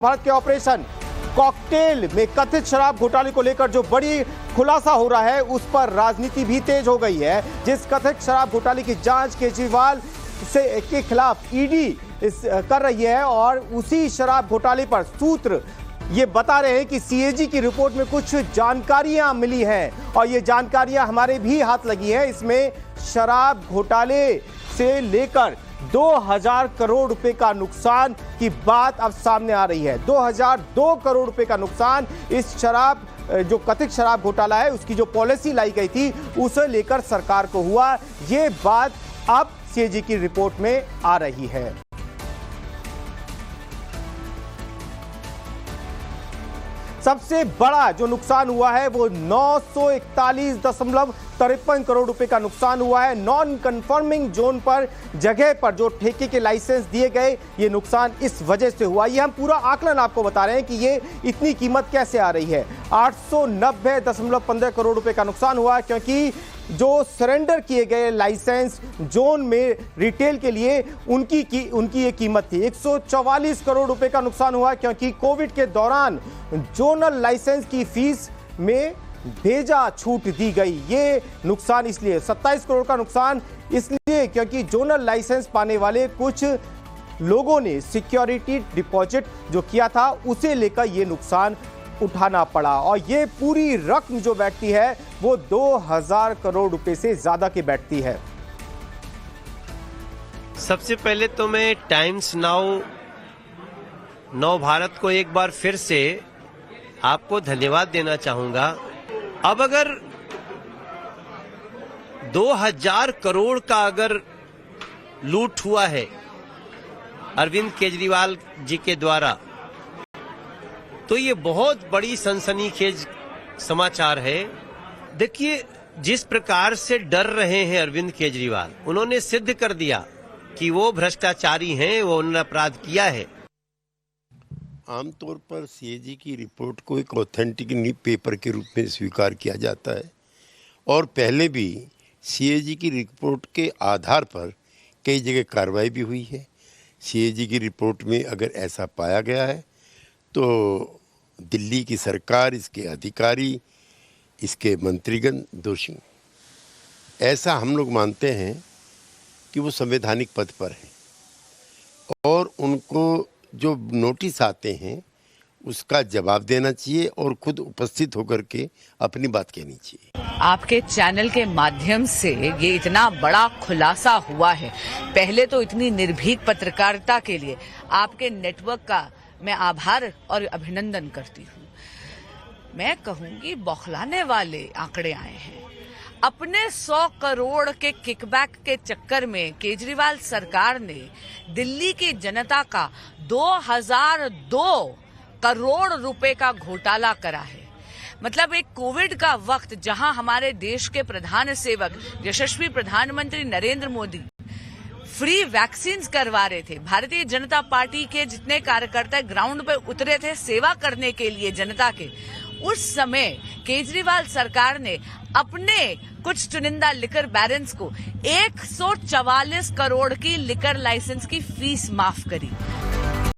भारत के operation cocktail में कथित शराब घोटाले को लेकर जो बड़ी खुलासा हो रहा है उस पर राजनीति भी तेज हो गई है। जिस कथित शराब घोटाले की जांच केजरीवाल के खिलाफ ईडी कर रही है और उसी शराब घोटाले पर सूत्र ये बता रहे हैं कि सीएजी की रिपोर्ट में कुछ जानकारियां मिली हैं और ये जानकारियां हमारे भी हाथ लगी हैं। इसमें शराब घोटाले से लेकर 2000 करोड़ रुपए का नुकसान की बात अब सामने आ रही है। 2002 करोड़ रुपए का नुकसान इस शराब जो कथित शराब घोटाला है उसकी जो पॉलिसी लाई गई थी उसे लेकर सरकार को हुआ। ये बात अब सीएजी की रिपोर्ट में आ रही है। सबसे बड़ा जो नुकसान हुआ है वो 941.53 करोड़ रुपए का नुकसान हुआ है। नॉन कंफर्मिंग जोन पर जगह पर जो ठेके के लाइसेंस दिए गए ये नुकसान इस वजह से हुआ। ये हम पूरा आकलन आपको बता रहे हैं कि ये इतनी कीमत कैसे आ रही है। 890.15 करोड़ रुपए का नुकसान हुआ क्योंकि जो सरेंडर किए गए लाइसेंस जोन में रिटेल के लिए उनकी ये कीमत थी। 144 करोड़ रुपए का नुकसान हुआ क्योंकि कोविड के दौरान जोनल लाइसेंस की फीस में भेजा छूट दी गई। ये नुकसान इसलिए 27 करोड़ का नुकसान इसलिए क्योंकि जोनल लाइसेंस पाने वाले कुछ लोगों ने सिक्योरिटी डिपॉजिट जो किया था उसे लेकर ये नुकसान उठाना पड़ा और ये पूरी रकम जो बैठती है वो 2000 करोड़ रुपए से ज्यादा की बैठती है। सबसे पहले तो मैं टाइम्स नाउ नव भारत को एक बार फिर से आपको धन्यवाद देना चाहूंगा। अब अगर 2000 करोड़ का अगर लूट हुआ है अरविंद केजरीवाल जी के द्वारा तो ये बहुत बड़ी सनसनीखेज समाचार है। देखिए जिस प्रकार से डर रहे हैं अरविंद केजरीवाल, उन्होंने सिद्ध कर दिया कि वो भ्रष्टाचारी हैं, वो उन्होंने अपराध किया है। आमतौर पर सीएजी की रिपोर्ट को एक ऑथेंटिक पेपर के रूप में स्वीकार किया जाता है और पहले भी सीएजी की रिपोर्ट के आधार पर कई जगह कार्रवाई भी हुई है। सीएजी की रिपोर्ट में अगर ऐसा पाया गया है तो दिल्ली की सरकार, इसके अधिकारी, इसके मंत्रीगण दोषी। ऐसा हम लोग मानते हैं कि वो संवैधानिक पद पर हैं और उनको जो नोटिस आते हैं उसका जवाब देना चाहिए और खुद उपस्थित होकर के अपनी बात कहनी चाहिए। आपके चैनल के माध्यम से ये इतना बड़ा खुलासा हुआ है। पहले तो इतनी निर्भीक पत्रकारिता के लिए आपके नेटवर्क का मैं आभार और अभिनंदन करती हूँ। मैं कहूंगी बौखलाने वाले आंकड़े आए हैं। अपने 100 करोड़ के किकबैक के चक्कर में केजरीवाल सरकार ने दिल्ली की जनता का 2002 करोड़ रुपए का घोटाला करा है। मतलब एक कोविड का वक्त जहां हमारे देश के प्रधान सेवक यशस्वी प्रधानमंत्री नरेंद्र मोदी फ्री वैक्सीन करवा रहे थे। भारतीय जनता पार्टी के जितने कार्यकर्ता ग्राउंड पे उतरे थे सेवा करने के लिए जनता के, उस समय केजरीवाल सरकार ने अपने कुछ चुनिंदा लिकर बैरन्स को 144 करोड़ की लिकर लाइसेंस की फीस माफ करी।